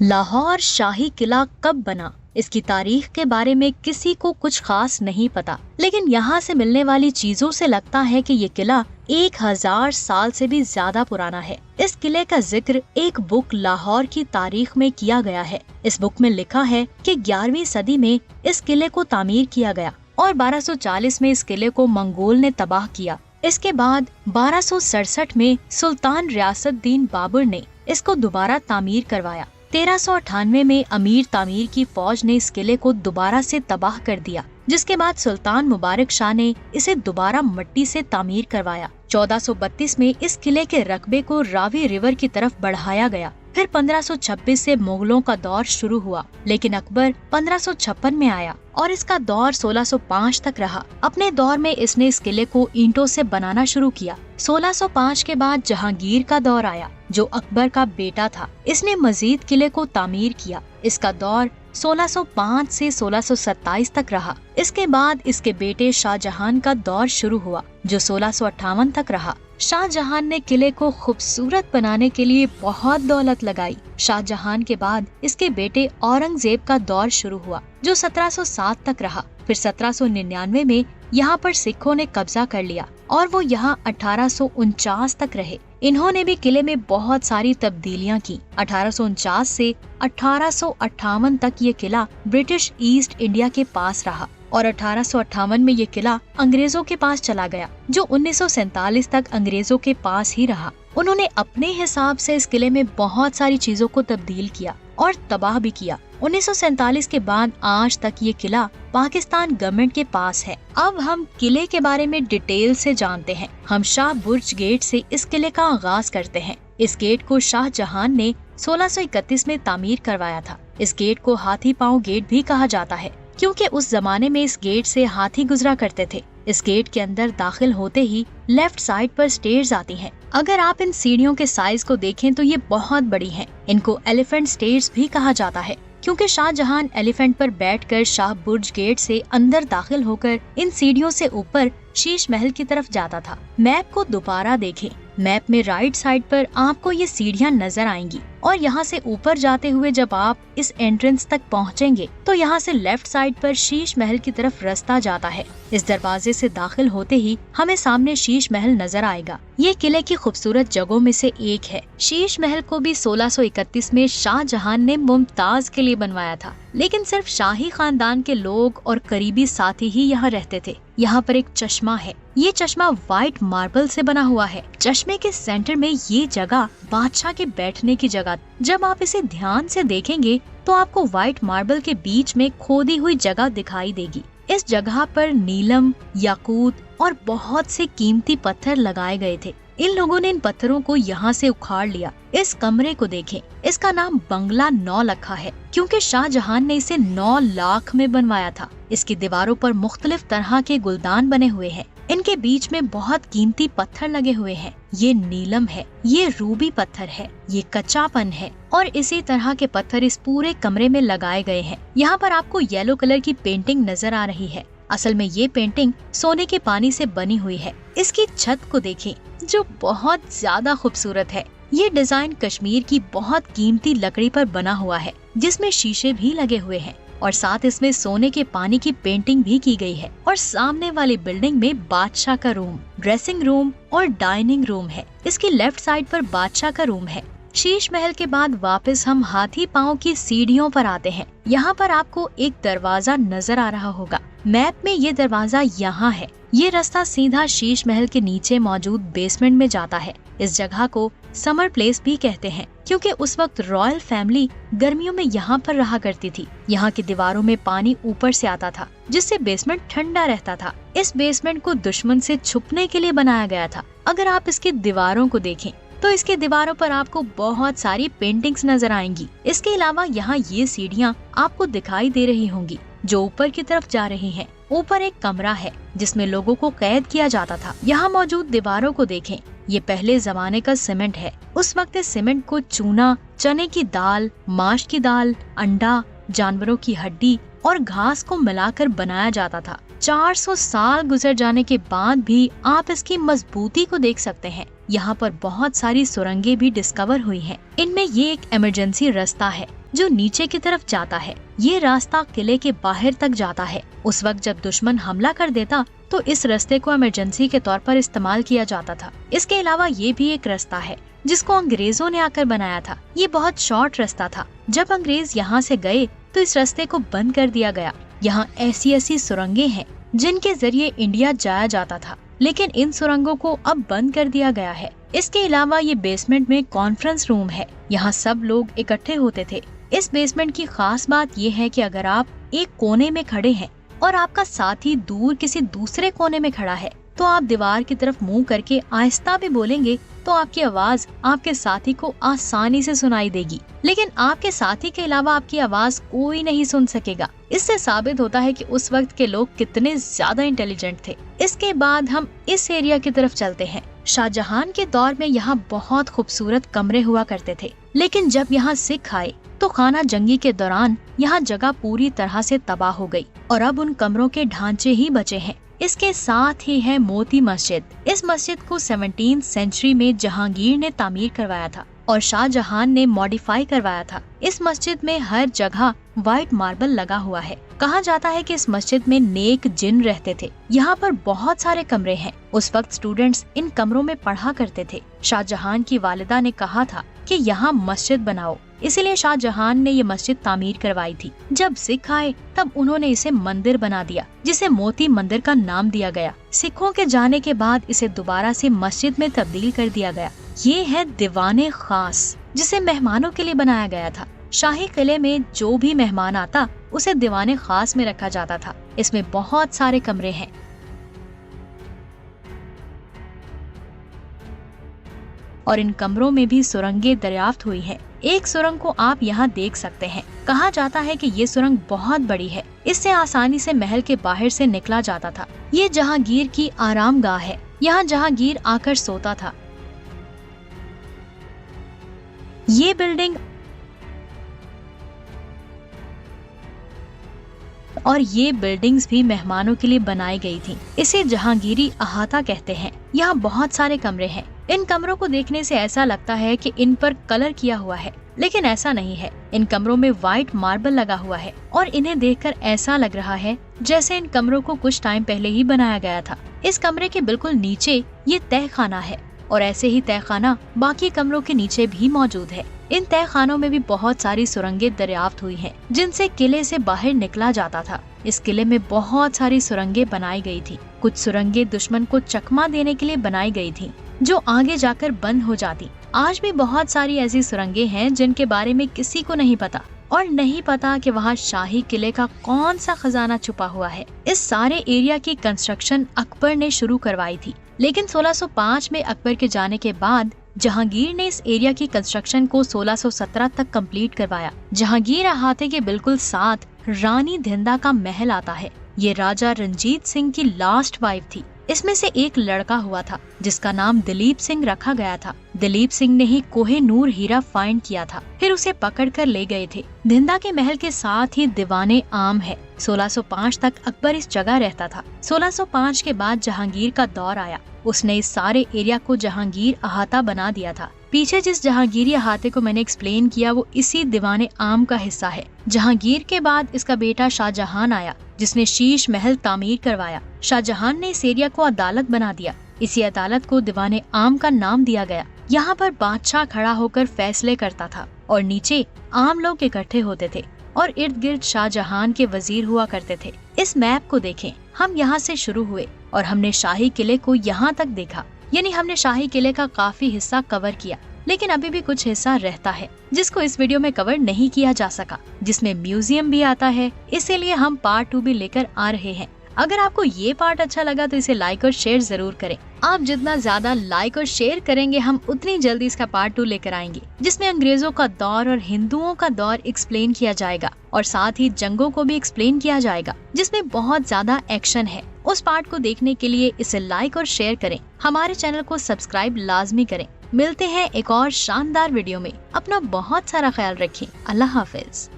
लाहौर शाही किला कब बना, इसकी तारीख के बारे में किसी को कुछ खास नहीं पता, लेकिन यहाँ से मिलने वाली चीजों से लगता है कि ये किला 1000 साल से भी ज्यादा पुराना है। इस किले का जिक्र एक बुक लाहौर की तारीख में किया गया है। इस बुक में लिखा है कि 11वीं सदी में इस किले को तामीर किया गया और 1240 में इस किले को मंगोल ने तबाह किया। इसके बाद 1267 में सुल्तान रियासत-उद-दीन बाबर ने इसको दोबारा तामीर करवाया। 1398 में अमीर तामीर की फौज ने इस किले को दोबारा से तबाह कर दिया, जिसके बाद सुल्तान मुबारक शाह ने इसे दोबारा मिट्टी से तामीर करवाया। 1432 में इस किले के रकबे को रावी रिवर की तरफ बढ़ाया गया। फिर 1526 से मुगलों का दौर शुरू हुआ, लेकिन अकबर 1556 में आया और इसका दौर 1605 तक रहा। अपने दौर में इसने इस किले को ईंटों से बनाना शुरू किया। 1605 के बाद जहांगीर का दौर आया, जो अकबर का बेटा था। इसने मजीद किले को तामीर किया। इसका दौर 1605 से 1627 तक रहा। इसके बाद इसके बेटे शाहजहां का दौर शुरू हुआ, जो 1658 तक रहा। शाहजहां ने किले को खूबसूरत बनाने के लिए बहुत दौलत लगाई। शाहजहां के बाद इसके बेटे औरंगजेब का दौर शुरू हुआ, जो 1707 तक रहा। फिर 1799 में यहाँ पर सिखों ने कब्जा कर लिया और वो यहाँ 1849 तक रहे। इन्होंने भी किले में बहुत सारी तब्दीलियाँ की। 1849 से 1858 तक ये किला ब्रिटिश ईस्ट इंडिया के पास रहा और 1858 में ये किला अंग्रेजों के पास चला गया, जो 1947 तक अंग्रेजों के पास ही रहा। उन्होंने अपने हिसाब से इस किले में बहुत सारी चीजों को तब्दील किया और तबाह भी किया। 1947 के बाद आज तक ये किला पाकिस्तान गवर्नमेंट के पास है। अब हम किले के बारे में डिटेल से जानते हैं। हम शाह बुर्ज गेट से इस किले का आगाज करते हैं। इस गेट को शाहजहां ने 1631 में तामीर करवाया था। इस गेट को हाथी पांव गेट भी कहा जाता है, क्योंकि उस जमाने में इस गेट से हाथी गुजरा करते थे। इस गेट के अंदर दाखिल होते ही लेफ्ट साइड पर स्टेयर्स आती हैं। अगर आप इन सीढ़ियों के साइज को देखें तो ये बहुत बड़ी हैं। इनको एलिफेंट स्टेयर्स भी कहा जाता है, क्योंकि शाहजहां एलिफेंट पर बैठकर शाह बुर्ज गेट से अंदर दाखिल होकर इन सीढ़ियों से ऊपर शीश महल की तरफ जाता था। मैप को दोबारा देखें। मैप में राइट साइड पर आपको ये सीढ़ियां नजर आएंगी और यहाँ से ऊपर जाते हुए जब आप इस एंट्रेंस तक पहुँचेंगे तो यहाँ से लेफ्ट साइड पर शीश महल की तरफ रास्ता जाता है। इस दरवाजे से दाखिल होते ही हमें सामने शीश महल नजर आएगा। ये किले की खूबसूरत जगहों में से एक है। शीश महल को भी 1631 में शाहजहां ने मुमताज के लिए बनवाया था, लेकिन सिर्फ शाही खानदान के लोग और करीबी साथी ही यहाँ रहते थे। यहाँ पर एक चश्मा है। ये चश्मा व्हाइट मार्बल से बना हुआ है। चश्मे के सेंटर में ये जगह बादशाह के बैठने की जगह। जब आप इसे ध्यान से देखेंगे तो आपको व्हाइट मार्बल के बीच में खोदी हुई जगह दिखाई देगी। इस जगह पर नीलम, याकूत और बहुत से कीमती पत्थर लगाए गए थे। इन लोगों ने इन पत्थरों को यहाँ से उखाड़ लिया। इस कमरे को देखें। इसका नाम बंगला 9 रखा है, क्योंकि शाहजहां ने इसे 9 लाख में बनवाया था। इसकी दीवारों पर मुख्तलिफ तरह के गुलदान बने हुए हैं। इनके बीच में बहुत कीमती पत्थर लगे हुए हैं। ये नीलम है, ये रूबी पत्थर है, ये कच्चापन है और इसी तरह के पत्थर इस पूरे कमरे में लगाए गए हैं। यहाँ पर आपको येलो कलर की पेंटिंग नजर आ रही है। असल में ये पेंटिंग सोने के पानी से बनी हुई है। इसकी छत को देखें, जो बहुत ज्यादा खूबसूरत है। ये डिजाइन कश्मीर की बहुत कीमती लकड़ी पर बना हुआ है, जिसमें शीशे भी लगे हुए हैं और साथ इसमें सोने के पानी की पेंटिंग भी की गई है। और सामने वाली बिल्डिंग में बादशाह का रूम, ड्रेसिंग रूम और डाइनिंग रूम है। इसकी लेफ्ट साइड पर बादशाह का रूम है। शीश महल के बाद वापस हम हाथी पांव की सीढ़ियों पर आते हैं। यहाँ पर आपको एक दरवाजा नजर आ रहा होगा। मैप में ये दरवाजा यहाँ है। ये रास्ता सीधा शीश महल के नीचे मौजूद बेसमेंट में जाता है। इस जगह को समर प्लेस भी कहते हैं, क्योंकि उस वक्त रॉयल फैमिली गर्मियों में यहाँ पर रहा करती थी। यहाँ की दीवारों में पानी ऊपर से आता था, जिससे बेसमेंट ठंडा रहता था। इस बेसमेंट को दुश्मन से छुपने के लिए बनाया गया था। अगर आप इसकी दीवारों को देखें तो इसके दीवारों पर आपको बहुत सारी पेंटिंग्स नजर आएंगी। इसके अलावा यहाँ ये सीढ़ियाँ आपको दिखाई दे रही होंगी, जो ऊपर की तरफ जा रही हैं। ऊपर एक कमरा है जिसमें लोगों को कैद किया जाता था। यहाँ मौजूद दीवारों को देखें। ये पहले जमाने का सीमेंट है। उस वक्त इस सीमेंट को चूना, चने की दाल, माश की दाल, अंडा, जानवरों की हड्डी और घास को मिलाकर बनाया जाता था। 400 साल गुजर जाने के बाद भी आप इसकी मजबूती को देख सकते हैं। यहाँ पर बहुत सारी सुरंगें भी डिस्कवर हुई हैं। इनमें ये एक इमरजेंसी रास्ता है जो नीचे की तरफ जाता है। ये रास्ता किले के बाहर तक जाता है। उस वक्त जब दुश्मन हमला कर देता तो इस रास्ते को इमरजेंसी के तौर पर इस्तेमाल किया जाता था। इसके अलावा ये भी एक रास्ता है जिसको अंग्रेजों ने आकर बनाया था। ये बहुत शॉर्ट रास्ता था। जब अंग्रेज यहाँ से गए तो इस रास्ते को बंद कर दिया गया। यहाँ ऐसी सुरंगें हैं जिनके जरिए इंडिया जाया जाता था, लेकिन इन सुरंगों को अब बंद कर दिया गया है। इसके अलावा ये बेसमेंट में कॉन्फ्रेंस रूम है। यहाँ सब लोग इकट्ठे होते थे। इस बेसमेंट की खास बात ये है कि अगर आप एक कोने में खड़े हैं और आपका साथी दूर किसी दूसरे कोने में खड़ा है तो आप दीवार की तरफ मुंह करके आहिस्ता भी बोलेंगे तो आपकी आवाज आपके साथी को आसानी से सुनाई देगी, लेकिन आपके साथी के अलावा आपकी आवाज कोई नहीं सुन सकेगा। इससे साबित होता है कि उस वक्त के लोग कितने ज्यादा इंटेलिजेंट थे। इसके बाद हम इस एरिया की तरफ चलते हैं। शाहजहां के दौर में यहाँ बहुत खूबसूरत कमरे हुआ करते थे, लेकिन जब यहाँ सिख आए तो खाना जंगी के दौरान यहाँ जगह पूरी तरह से तबाह हो गई और अब उन कमरों के ढांचे ही बचे हैं। इसके साथ ही है मोती मस्जिद। इस मस्जिद को 17वीं सेंचुरी में जहांगीर ने तामीर करवाया था और शाहजहां ने मॉडिफाई करवाया था। इस मस्जिद में हर जगह व्हाइट मार्बल लगा हुआ है। कहा जाता है कि इस मस्जिद में नेक जिन रहते थे। यहाँ पर बहुत सारे कमरे हैं। उस वक्त स्टूडेंट्स इन कमरों में पढ़ा करते थे। शाहजहां की वालिदा ने कहा था कि यहाँ मस्जिद बनाओ, इसलिए शाहजहां ने ये मस्जिद तामीर करवाई थी। जब सिख आए तब उन्होंने इसे मंदिर बना दिया, जिसे मोती मंदिर का नाम दिया गया। सिखों के जाने के बाद इसे दोबारा से मस्जिद में तब्दील कर दिया गया। ये है दीवाने खास, जिसे मेहमानों के लिए बनाया गया था। शाही किले में जो भी मेहमान आता उसे दीवाने खास में रखा जाता था। इसमें बहुत सारे कमरे हैं। और इन कमरों में भी सुरंगें दरियाफ्त हुई है। एक सुरंग को आप यहाँ देख सकते हैं। कहा जाता है कि ये सुरंग बहुत बड़ी है। इससे आसानी से महल के बाहर से निकला जाता था। ये जहांगीर की आरामगाह है। यहाँ जहांगीर आकर सोता था। ये बिल्डिंग और ये बिल्डिंग्स भी मेहमानों के लिए बनाई गई थी। इसे जहांगीरी अहाता कहते हैं। यहाँ बहुत सारे कमरे हैं। इन कमरों को देखने से ऐसा लगता है कि इन पर कलर किया हुआ है, लेकिन ऐसा नहीं है। इन कमरों में व्हाइट मार्बल लगा हुआ है और इन्हें देखकर ऐसा लग रहा है जैसे इन कमरों को कुछ टाइम पहले ही बनाया गया था। इस कमरे के बिल्कुल नीचे ये तहखाना है और ऐसे ही तहखाना बाकी कमरों के नीचे भी मौजूद है। इन तहखानों में भी बहुत सारी सुरंगें दरियाफ्त हुई हैं, जिनसे किले से बाहर निकला जाता था। इस किले में बहुत सारी सुरंगें बनाई गई थी। कुछ सुरंगें दुश्मन को चकमा देने के लिए बनाई गई थी, जो आगे जाकर बंद हो जाती। आज भी बहुत सारी ऐसी सुरंगें हैं जिनके बारे में किसी को नहीं पता और नहीं पता कि वहाँ शाही किले का कौन सा खजाना छुपा हुआ है। इस सारे एरिया की कंस्ट्रक्शन अकबर ने शुरू करवाई थी, लेकिन 1605 में अकबर के जाने के बाद जहांगीर ने इस एरिया की कंस्ट्रक्शन को 1617 तक कंप्लीट करवाया। जहांगीर अहाते के बिल्कुल साथ रानी धिंदा का महल आता है। ये राजा रंजीत सिंह की लास्ट वाइफ थी। इसमें से एक लड़का हुआ था जिसका नाम दिलीप सिंह रखा गया था। दिलीप सिंह ने ही कोहे नूर हीरा फाइंड किया था, फिर उसे पकड़कर ले गए थे। धिंदा के महल के साथ ही दीवाने आम है। 1605 तक अकबर इस जगह रहता था। 1605 के बाद जहांगीर का दौर आया। उसने इस सारे एरिया को जहांगीर अहाता बना दिया था। पीछे जिस जहांगीरी अहाते को मैंने एक्सप्लेन किया वो इसी दीवाने आम का हिस्सा है। जहांगीर के बाद इसका बेटा शाहजहां आया, जिसने शीश महल तामीर करवाया। शाहजहां ने इस एरिया को अदालत बना दिया। इसी अदालत को दीवाने आम का नाम दिया गया। यहाँ पर बादशाह खड़ा होकर फैसले करता था और नीचे आम लोग इकट्ठे होते थे और इर्द गिर्द शाहजहां के वजीर हुआ करते थे। इस मैप को देखें, हम यहाँ से शुरू हुए और हमने शाही किले को यहाँ तक देखा, यानी हमने शाही किले का काफी हिस्सा कवर किया। लेकिन अभी भी कुछ हिस्सा रहता है जिसको इस वीडियो में कवर नहीं किया जा सका, जिसमें म्यूजियम भी आता है। इसीलिए हम पार्ट 2 भी लेकर आ रहे हैं। अगर आपको ये पार्ट अच्छा लगा तो इसे लाइक और शेयर जरूर करें। आप जितना ज्यादा लाइक और शेयर करेंगे हम उतनी जल्दी इसका पार्ट 2 लेकर आएंगे, जिसमें अंग्रेजों का दौर और हिंदुओं का दौर एक्सप्लेन किया जाएगा और साथ ही जंगों को भी एक्सप्लेन किया जाएगा, जिसमें बहुत ज्यादा एक्शन है। उस पार्ट को देखने के लिए इसे लाइक और शेयर करें। हमारे चैनल को सब्सक्राइब लाजमी करें। मिलते हैं एक और शानदार वीडियो में। अपना बहुत सारा ख्याल रखें। अल्लाह हाफिज।